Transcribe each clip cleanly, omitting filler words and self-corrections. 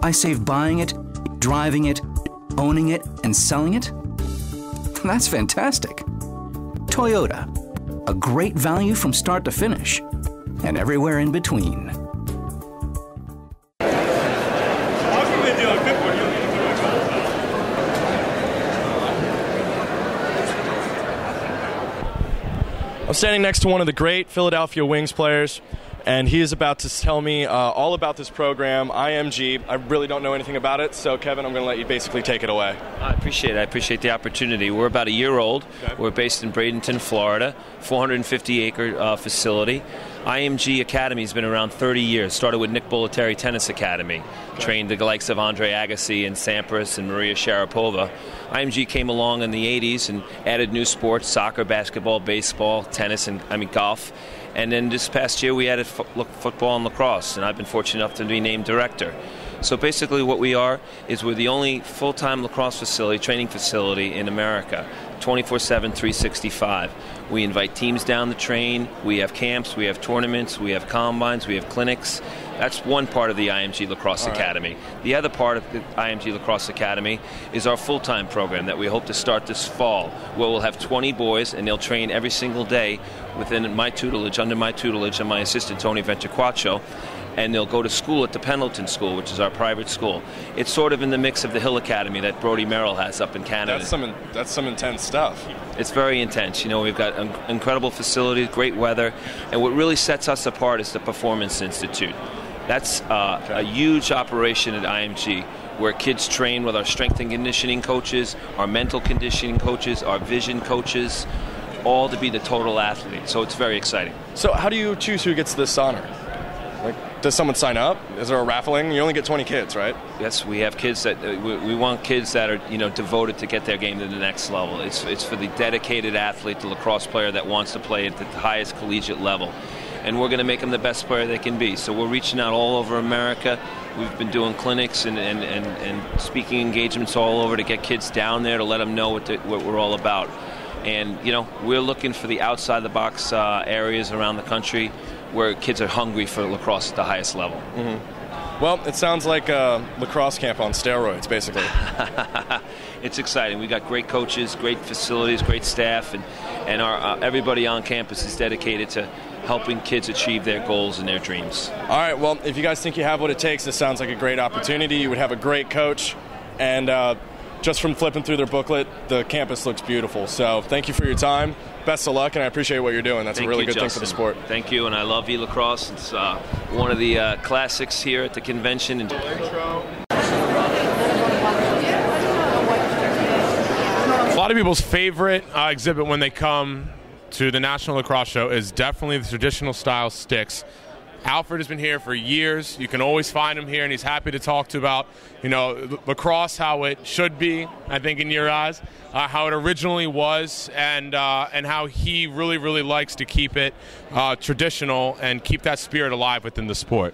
I save buying it, driving it, owning it, and selling it? That's fantastic. Toyota, a great value from start to finish, and everywhere in between. I'm standing next to one of the great Philadelphia Wings players, and he is about to tell me all about this program, IMG. I really don't know anything about it, so Kevin, I'm going to let you basically take it away. I appreciate it. I appreciate the opportunity. We're about a year old. Okay. We're based in Bradenton, Florida, 450-acre facility. IMG Academy has been around 30 years. Started with Nick Bollettieri Tennis Academy. Okay. Trained the likes of Andre Agassi and Sampras and Maria Sharapova. IMG came along in the 80s and added new sports, soccer, basketball, baseball, tennis, and golf. And then this past year we added football and lacrosse, and I've been fortunate enough to be named director. So basically what we are is we're the only full-time lacrosse facility, training facility in America, 24/7, 365. We invite teams down to train. We have camps, we have tournaments, we have combines, we have clinics. That's one part of the IMG Lacrosse Academy. The other part of the IMG Lacrosse Academy is our full-time program that we hope to start this fall, where we'll have 20 boys, and they'll train every single day within my tutelage, under my tutelage, and my assistant, Tony Ventaquaccio. And they'll go to school at the Pendleton School, which is our private school. It's sort of in the mix of the Hill Academy that Brody Merrill has up in Canada. That's some intense stuff. It's very intense. You know, we've got incredible facilities, great weather, and what really sets us apart is the Performance Institute. That's a huge operation at IMG, where kids train with our strength and conditioning coaches, our mental conditioning coaches, our vision coaches, all to be the total athlete. So it's very exciting. So how do you choose who gets this honor? Like, does someone sign up? Is there a raffling? You only get 20 kids, right? Yes, we have kids that we want kids that are devoted to get their game to the next level. It's for the dedicated athlete, the lacrosse player that wants to play at the highest collegiate level, and we're going to make them the best player they can be. So we're reaching out all over America. We've been doing clinics and speaking engagements all over to get kids down there to let them know what we're all about. And we're looking for the outside the box areas around the country where kids are hungry for lacrosse at the highest level. Mm-hmm. Well, it sounds like a lacrosse camp on steroids, basically. It's exciting. We got great coaches, great facilities, great staff, and our everybody on campus is dedicated to helping kids achieve their goals and their dreams. All right, well, if you guys think you have what it takes, this sounds like a great opportunity. You would have a great coach, and just from flipping through their booklet, the campus looks beautiful. So thank you for your time. Best of luck, and I appreciate what you're doing. That's a really good thing for the sport. Thank you, and I love e-lacrosse. It's one of the classics here at the convention. A lot of people's favorite exhibit when they come to the National Lacrosse Show is definitely the traditional style sticks. Alfred has been here for years. You can always find him here, and he's happy to talk to about, lacrosse, how it should be, I think, in your eyes, how it originally was, and how he really, really likes to keep it traditional and keep that spirit alive within the sport.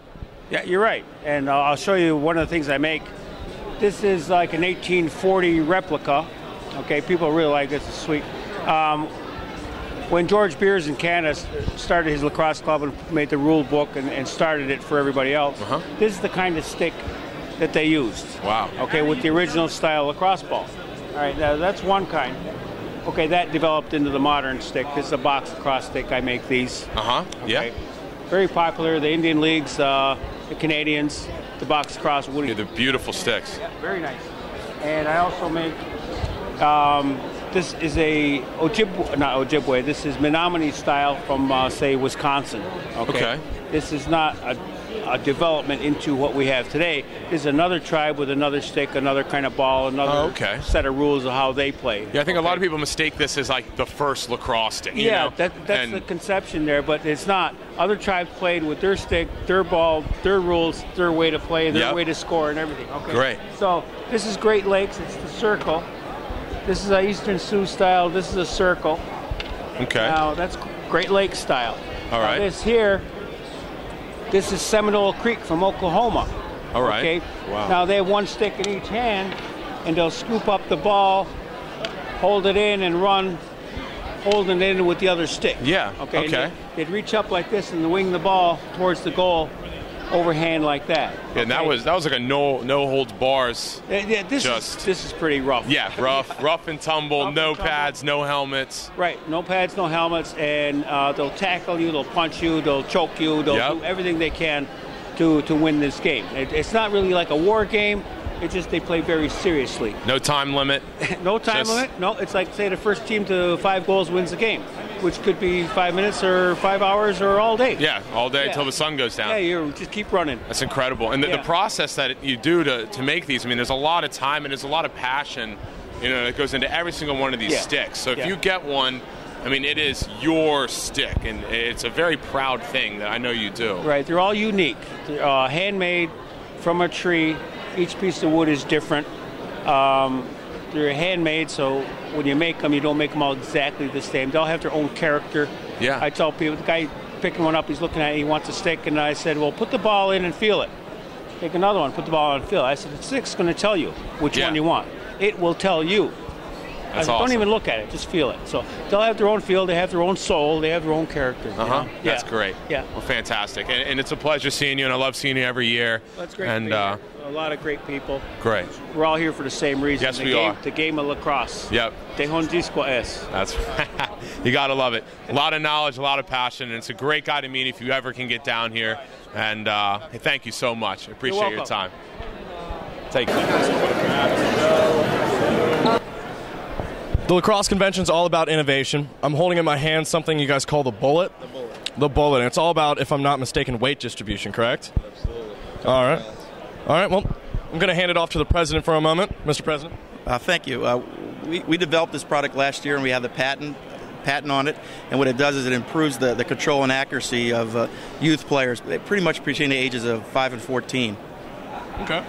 Yeah, you're right. And I'll show you one of the things I make. This is like an 1840 replica. Okay, people really like this. It's sweet. When George Beers in Canada started his lacrosse club and made the rule book and started it for everybody else, this is the kind of stick that they used. Wow. Okay, with the original style lacrosse ball. All right, now that's one kind. Okay, that developed into the modern stick. This is a box lacrosse stick. I make these. Yeah. Okay. Very popular. The Indian leagues, the Canadians, the box lacrosse. Yeah, the beautiful sticks. Yeah, very nice. And I also make. This is a Ojibwe. This is Menominee style from, say, Wisconsin. Okay. This is not a development into what we have today. This is another tribe with another stick, another kind of ball, another set of rules of how they play. Yeah, I think a lot of people mistake this as like the first lacrosse stick. Yeah, that's the conception there, but it's not. Other tribes played with their stick, their ball, their rules, their way to play, their way to score, and everything. Okay. Great. So this is Great Lakes. It's the circle. This is a Eastern Sioux style. This is a circle. Okay. Now that's Great Lakes style. All right. This is Seminole Creek from Oklahoma. All right. Okay. Wow. Now they have one stick in each hand, and they'll scoop up the ball, hold it in, and run, holding it in with the other stick. Yeah. Okay. Okay. They'd reach up like this and wing the ball towards the goal, overhand like that. Yeah, and that was like a no holds bars. Yeah, this is pretty rough. Yeah, rough and tumble, no pads, no helmets. Right, no pads, no helmets, and they'll tackle you, they'll punch you, they'll choke you, they'll do everything they can to win this game. It's not really like a war game. It's just they play very seriously. No time limit. No time limit. No, it's like, say, the first team to 5 goals wins the game, which could be 5 minutes or 5 hours or all day. Yeah, all day until the sun goes down. Yeah, you just keep running. That's incredible. And the process that you do to make these, I mean, there's a lot of time and there's a lot of passion, that goes into every single one of these sticks. So if you get one, I mean, it is your stick, and it's a very proud thing that I know you do. Right, they're all unique. They're, handmade from a tree. Each piece of wood is different. They're handmade, so when you make them, you don't make them all exactly the same. They'll have their own character. Yeah. I tell people, the guy picking one up, he's looking at it, he wants a stick, and I said, well, put the ball in and feel it. Take another one, put the ball in and feel it. I said, the stick's going to tell you which one you want. It will tell you. That's awesome. Don't even look at it, just feel it. So they'll have their own feel, they have their own soul, they have their own character. That's great. Yeah. Well, fantastic. And it's a pleasure seeing you, and I love seeing you every year. That's great. And a lot of great people. Great. We're all here for the same reason. Yes, we are. The game of lacrosse. Yep. Tejon disco es. That's you got to love it. A lot of knowledge, a lot of passion, and it's a great guy to meet if you ever can get down here. And hey, thank you so much. I appreciate your time. Take care. The lacrosse convention is all about innovation. I'm holding in my hand something you guys call the bullet. The bullet. And it's all about, if I'm not mistaken, weight distribution, correct? Absolutely. All right. All right, well, I'm going to hand it off to the president for a moment. Mr. President. Thank you. We developed this product last year, and we have the patent on it. And what it does is it improves the control and accuracy of youth players, pretty much between the ages of 5 and 14. Okay.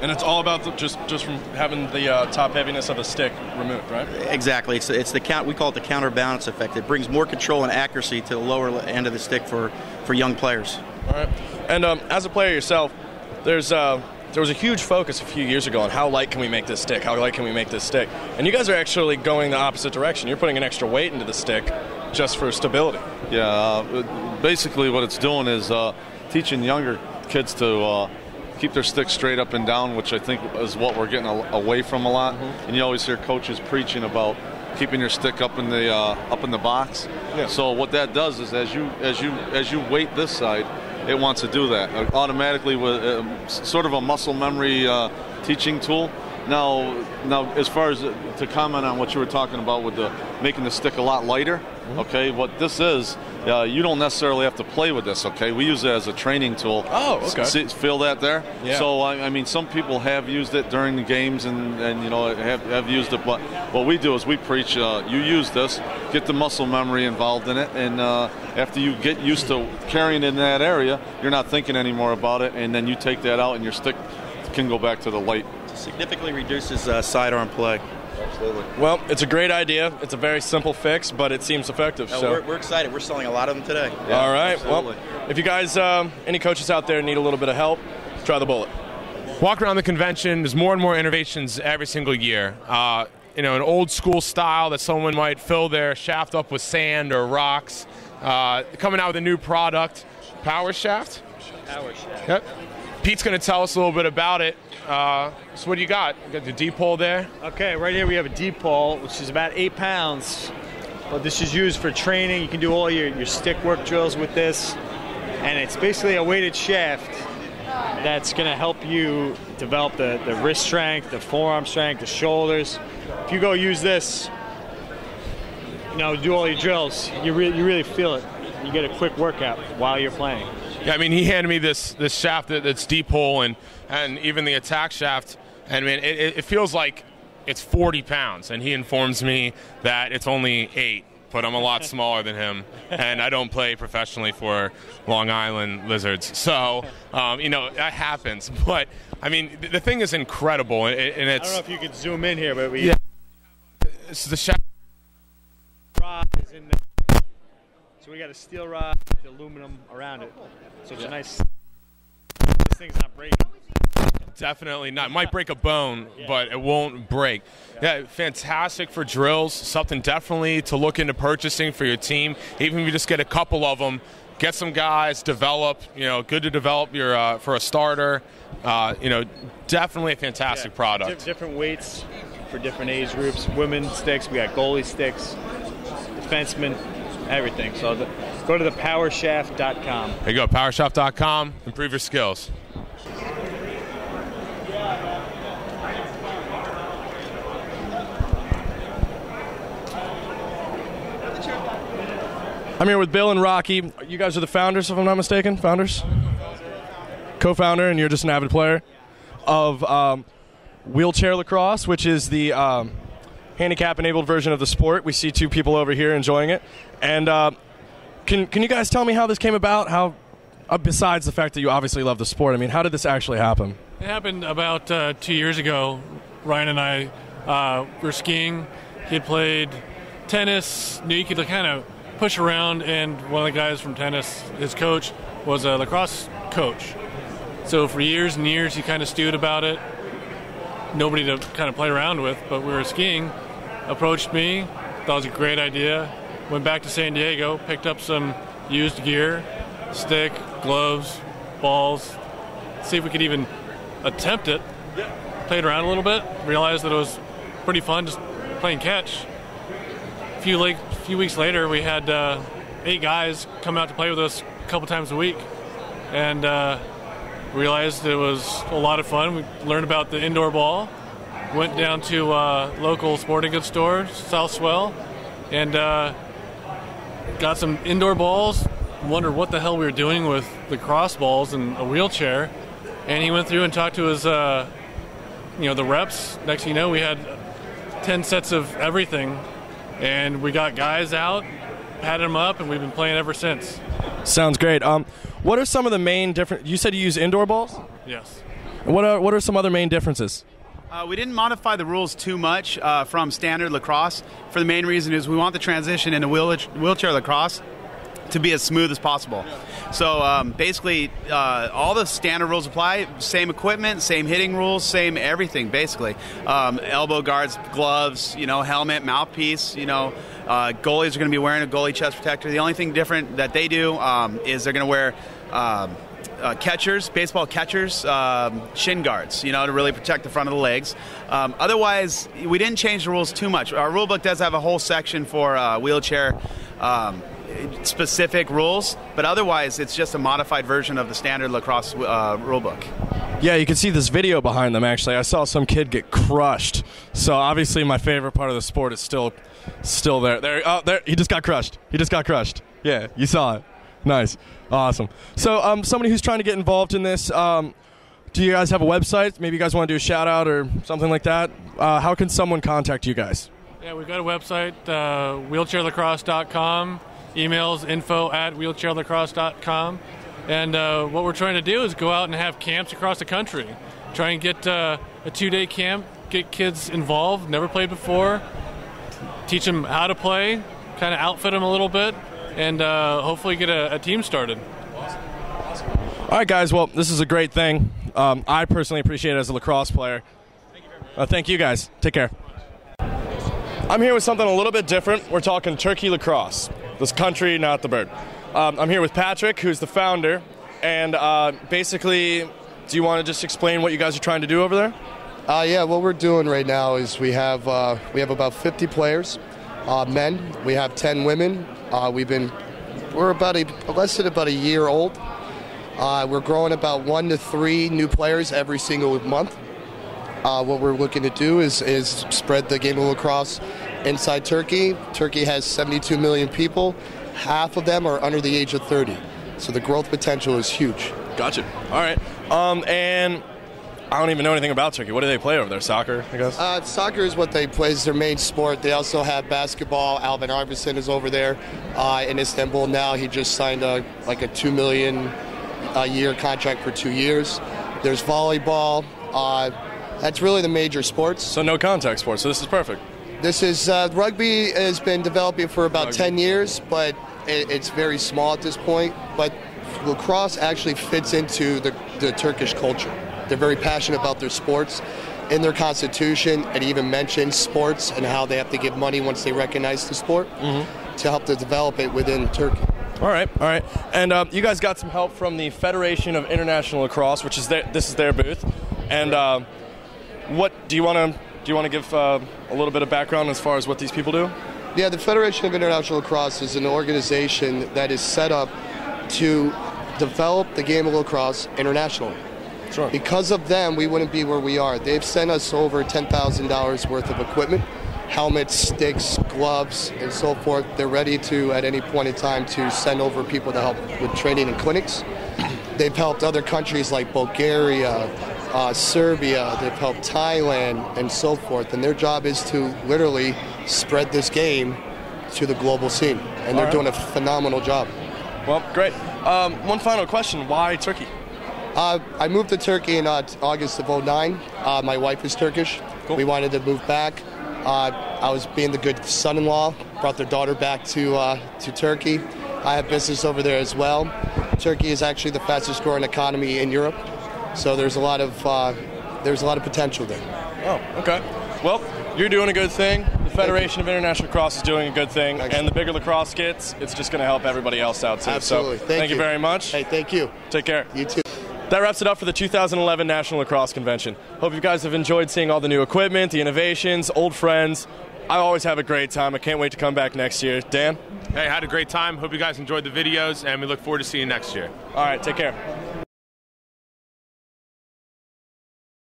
And it's all about just from having the top heaviness of the stick removed, right? Exactly. It's the we call it the counterbalance effect. It brings more control and accuracy to the lower end of the stick for young players. All right. And as a player yourself, there was a huge focus a few years ago on how light can we make this stick? How light can we make this stick? And you guys are actually going the opposite direction. You're putting an extra weight into the stick just for stability. Yeah. Basically, what it's doing is teaching younger kids to keep their stick straight up and down, which I think is what we're getting away from a lot. Mm-hmm. And you always hear coaches preaching about keeping your stick up in the box. Yeah. So what that does is as you weight this side, it wants to do that automatically with sort of a muscle memory teaching tool. Now, as far as to comment on what you were talking about with making the stick a lot lighter, okay, what this is, you don't necessarily have to play with this, okay? We use it as a training tool. Oh, okay. Feel that there? Yeah. So, I mean, some people have used it during the games and have used it, but what we do is we preach, you use this, get the muscle memory involved in it, and after you get used to carrying it in that area, you're not thinking anymore about it, and then you take that out and your stick can go back to the light. Significantly reduces sidearm play. Absolutely. Well, it's a great idea. It's a very simple fix, but it seems effective. No, so we're excited. We're selling a lot of them today. Yeah, all right. absolutely. Well, if you guys, any coaches out there need a little bit of help, try the bullet. Walk around the convention. There's more and more innovations every single year. An old school style that someone might fill their shaft up with sand or rocks. Coming out with a new product, Powershaft. Powershaft. Yep. Pete's going to tell us a little bit about it. So what do you got? You got the deep pole there? Okay, right here we have a deep pole, which is about 8 pounds. But this is used for training. You can do all your stick work drills with this. And it's basically a weighted shaft that's going to help you develop the wrist strength, the forearm strength, the shoulders. If you go use this, do all your drills, you really feel it. You get a quick workout while you're playing. Yeah, I mean, he handed me this shaft that's deep hole and even the attack shaft. And I mean, it feels like it's 40 pounds. And he informs me that it's only 8, but I'm a lot smaller than him. And I don't play professionally for Long Island Lizards. So, that happens. But, I mean, the thing is incredible. And it's, I don't know if you could zoom in here, but it's the shaft. Rod is in there. So we got a steel rod with aluminum around it. So it's a nice. This thing's not breaking. definitely not. It might break a bone, but it won't break. Yeah, fantastic for drills. Something definitely to look into purchasing for your team. Even if you just get a couple of them, get some guys, develop. Good to develop your for a starter. Definitely a fantastic product. Different weights for different age groups. Women sticks, we got goalie sticks, defensemen, everything. So go to the Powershaft.com. There you go, Powershaft.com. Improve your skills. I'm here with Bill and Rocky. You guys are the founders, if I'm not mistaken. Founders? Co-founder, and you're just an avid player of wheelchair lacrosse, which is the handicap-enabled version of the sport. We see two people over here enjoying it. And can you guys tell me how this came about? How, besides the fact that you obviously love the sport, how did this actually happen? It happened about 2 years ago. Ryan and I were skiing. He had played tennis, knew he could kind of push around, and one of the guys from tennis, his coach, was a lacrosse coach. So for years and years, he kind of stewed about it. Nobody to kind of play around with, but we were skiing. Approached me, thought it was a great idea. Went back to San Diego, picked up some used gear, stick, gloves, balls, see if we could even attempt it. Played around a little bit, realized that it was pretty fun just playing catch. A few weeks later, we had 8 guys come out to play with us a couple times a week, and realized it was a lot of fun. We learned about the indoor ball, went down to local sporting goods store, South Swell, and got some indoor balls. Wondered what the hell we were doing with the cross balls and a wheelchair, and he went through and talked to his the reps. Next thing you know, we had 10 sets of everything, and we got guys out, padded them up, and we've been playing ever since. Sounds great. What are some of the main different? You said you use indoor balls? Yes. What are some other main differences? We didn't modify the rules too much from standard lacrosse. For the main reason is we want the transition into wheelchair lacrosse to be as smooth as possible. So basically, all the standard rules apply. Same equipment, same hitting rules, same everything. Basically, elbow guards, gloves, helmet, mouthpiece. Goalies are going to be wearing a goalie chest protector. The only thing different that they do is they're going to wear catchers, baseball catchers, shin guards, to really protect the front of the legs. Otherwise, we didn't change the rules too much. Our rule book does have a whole section for wheelchair specific rules, but otherwise it's just a modified version of the standard lacrosse rule book. Yeah, you can see this video behind them, actually. I saw some kid get crushed. So obviously my favorite part of the sport is still there. There, he just got crushed. Yeah, you saw it. Nice. Awesome. So somebody who's trying to get involved in this, do you guys have a website? Maybe you guys want to do a shout out or something like that? How can someone contact you guys? Yeah, we've got a website, wheelchairlacrosse.com. Emails info@wheelchairlacrosse.com. And what we're trying to do is go out and have camps across the country. Try and get a 2-day camp, get kids involved, never played before, teach them how to play, kind of outfit them a little bit, and hopefully get a team started. Awesome. All right, guys. Well, this is a great thing. I personally appreciate it as a lacrosse player. Thank you, guys. Take care. I'm here with something a little bit different. We're talking Turkey lacrosse. This country, not the bird. I'm here with Patrick, who's the founder. And basically, do you want to just explain what you guys are trying to do over there? Yeah, what we're doing right now is we have about 50 players, men. We have 10 women. We're less than about a year old. We're growing about 1 to 3 new players every single month. What we're looking to do is spread the game of lacrosse inside Turkey. Turkey has 72 million people. Half of them are under the age of 30. So the growth potential is huge. Gotcha. All right. And I don't even know anything about Turkey. What do they play over there? Soccer, I guess? Soccer is what they play. It's their main sport. They also have basketball. Alvin Arvidsson is over there in Istanbul now. He just signed a $2 million a year contract for 2 years. There's volleyball. That's really the major sports. So no contact sports, so this is perfect. This is rugby has been developing for about 10 years, but it's very small at this point. But lacrosse actually fits into the Turkish culture. They're very passionate about their sports. In their constitution, it even mentions sports and how they have to give money once they recognize the sport to help to develop it within Turkey. All right. And you guys got some help from the Federation of International Lacrosse, which is this is their booth. And what do you want to give a little bit of background as far as what these people do? Yeah, the Federation of International Lacrosse is an organization that is set up to develop the game of lacrosse internationally. Sure. Because of them, we wouldn't be where we are. They've sent us over $10,000 worth of equipment, helmets, sticks, gloves, and so forth. They're ready to, at any point in time, to send over people to help with training and clinics. They've helped other countries like Bulgaria, Serbia, they've helped Thailand, and so forth. And their job is to literally spread this game to the global scene. And they're doing a phenomenal job. Well, great. One final question. Why Turkey? I moved to Turkey in August of '09. My wife is Turkish. Cool. We wanted to move back. I was being the good son-in-law, brought their daughter back to Turkey. I have business over there as well. Turkey is actually the fastest growing economy in Europe, so there's a lot of potential there. Oh, okay. Well, you're doing a good thing. The Federation of International Lacrosse is doing a good thing, and the bigger lacrosse gets, it's just going to help everybody else out too. Absolutely. So, thank you very much. Hey, thank you. Take care. You too. That wraps it up for the 2011 National Lacrosse Convention. Hope you guys have enjoyed seeing all the new equipment, the innovations, old friends. I always have a great time. I can't wait to come back next year. Dan? Hey, had a great time. Hope you guys enjoyed the videos, and we look forward to seeing you next year. All right, take care.